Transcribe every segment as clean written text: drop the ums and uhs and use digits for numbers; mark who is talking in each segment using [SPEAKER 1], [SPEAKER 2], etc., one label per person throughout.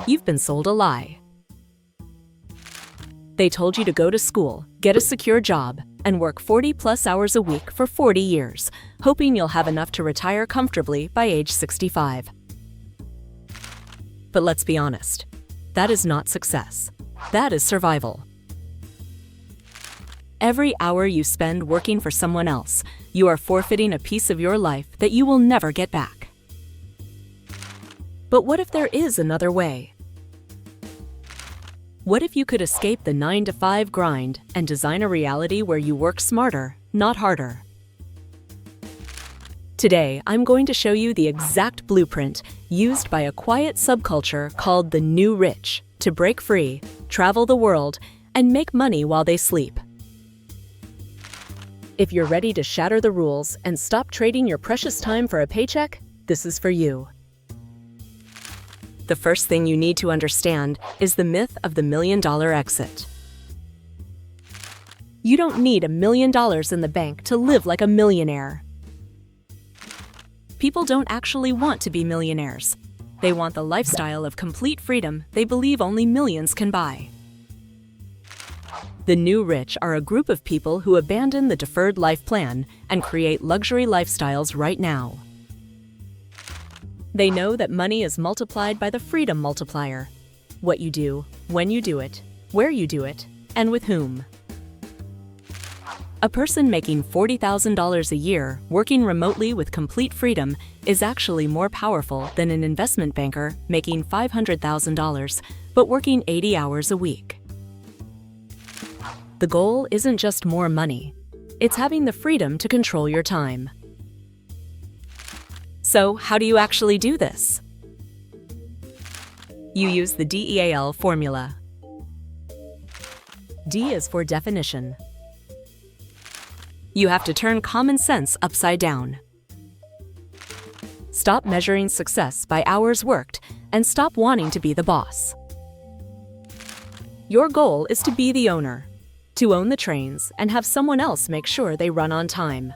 [SPEAKER 1] You've been sold a lie. They told you to go to school, get a secure job, and work 40+ hours a week for 40 years, hoping you'll have enough to retire comfortably by age 65. But let's be honest, that is not success. That is survival. Every hour you spend working for someone else, you are forfeiting a piece of your life that you will never get back. But what if there is another way? What if you could escape the 9-to-5 grind and design a reality where you work smarter, not harder? Today, I'm going to show you the exact blueprint used by a quiet subculture called the New Rich to break free, travel the world, and make money while they sleep. If you're ready to shatter the rules and stop trading your precious time for a paycheck, this is for you. The first thing you need to understand is the myth of the $1 million exit. You don't need $1 million in the bank to live like a millionaire. People don't actually want to be millionaires. They want the lifestyle of complete freedom they believe only millions can buy. The New Rich are a group of people who abandon the deferred life plan and create luxury lifestyles right now. They know that money is multiplied by the freedom multiplier: what you do, when you do it, where you do it, and with whom. A person making $40,000 a year working remotely with complete freedom is actually more powerful than an investment banker making $500,000 but working 80 hours a week. The goal isn't just more money, it's having the freedom to control your time. So, how do you actually do this? You use the D.E.A.L formula. D is for definition. You have to turn common sense upside down. Stop measuring success by hours worked and stop wanting to be the boss. Your goal is to be the owner, to own the trains and have someone else make sure they run on time.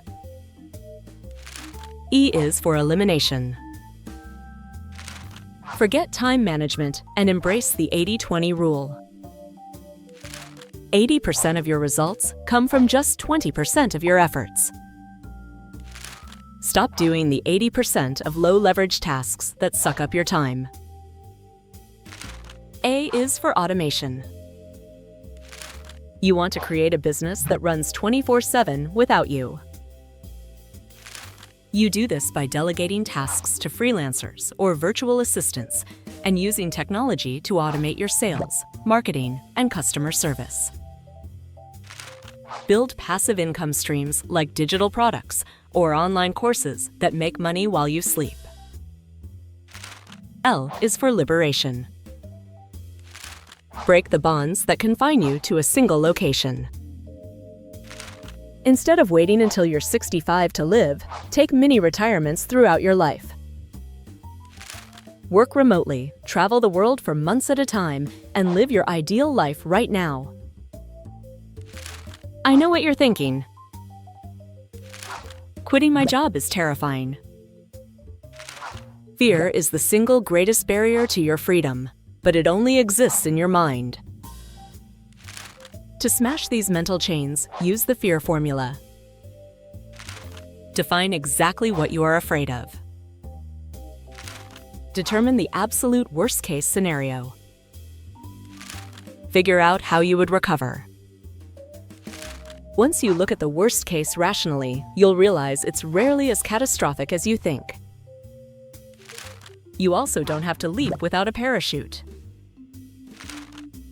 [SPEAKER 1] E is for elimination. Forget time management and embrace the 80-20 rule. 80% of your results come from just 20% of your efforts. Stop doing the 80% of low-leverage tasks that suck up your time. A is for automation. You want to create a business that runs 24/7 without you. You do this by delegating tasks to freelancers or virtual assistants and using technology to automate your sales, marketing, and customer service. Build passive income streams like digital products or online courses that make money while you sleep. L is for liberation. Break the bonds that confine you to a single location. Instead of waiting until you're 65 to live, take mini retirements throughout your life. Work remotely, travel the world for months at a time, and live your ideal life right now. I know what you're thinking. Quitting my job is terrifying. Fear is the single greatest barrier to your freedom, but it only exists in your mind. To smash these mental chains, use the fear formula. Define exactly what you are afraid of. Determine the absolute worst-case scenario. Figure out how you would recover. Once you look at the worst case rationally, you'll realize it's rarely as catastrophic as you think. You also don't have to leap without a parachute.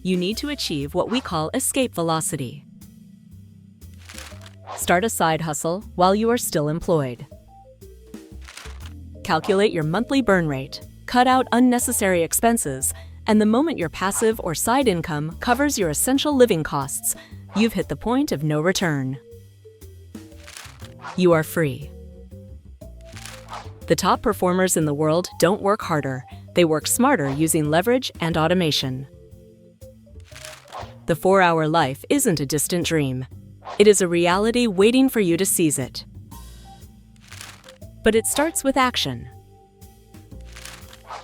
[SPEAKER 1] You need to achieve what we call escape velocity. Start a side hustle while you are still employed. Calculate your monthly burn rate, cut out unnecessary expenses, and the moment your passive or side income covers your essential living costs, you've hit the point of no return. You are free. The top performers in the world don't work harder, they work smarter using leverage and automation. The 4-hour life isn't a distant dream. It is a reality waiting for you to seize it. But it starts with action.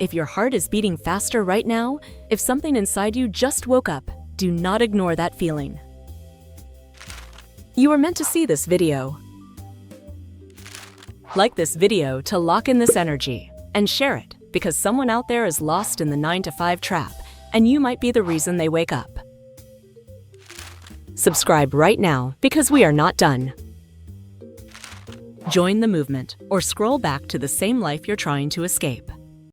[SPEAKER 1] If your heart is beating faster right now, if something inside you just woke up, do not ignore that feeling. You were meant to see this video. Like this video to lock in this energy, and share it because someone out there is lost in the 9-to-5 trap, and you might be the reason they wake up. Subscribe right now because we are not done. Join the movement or scroll back to the same life you're trying to escape.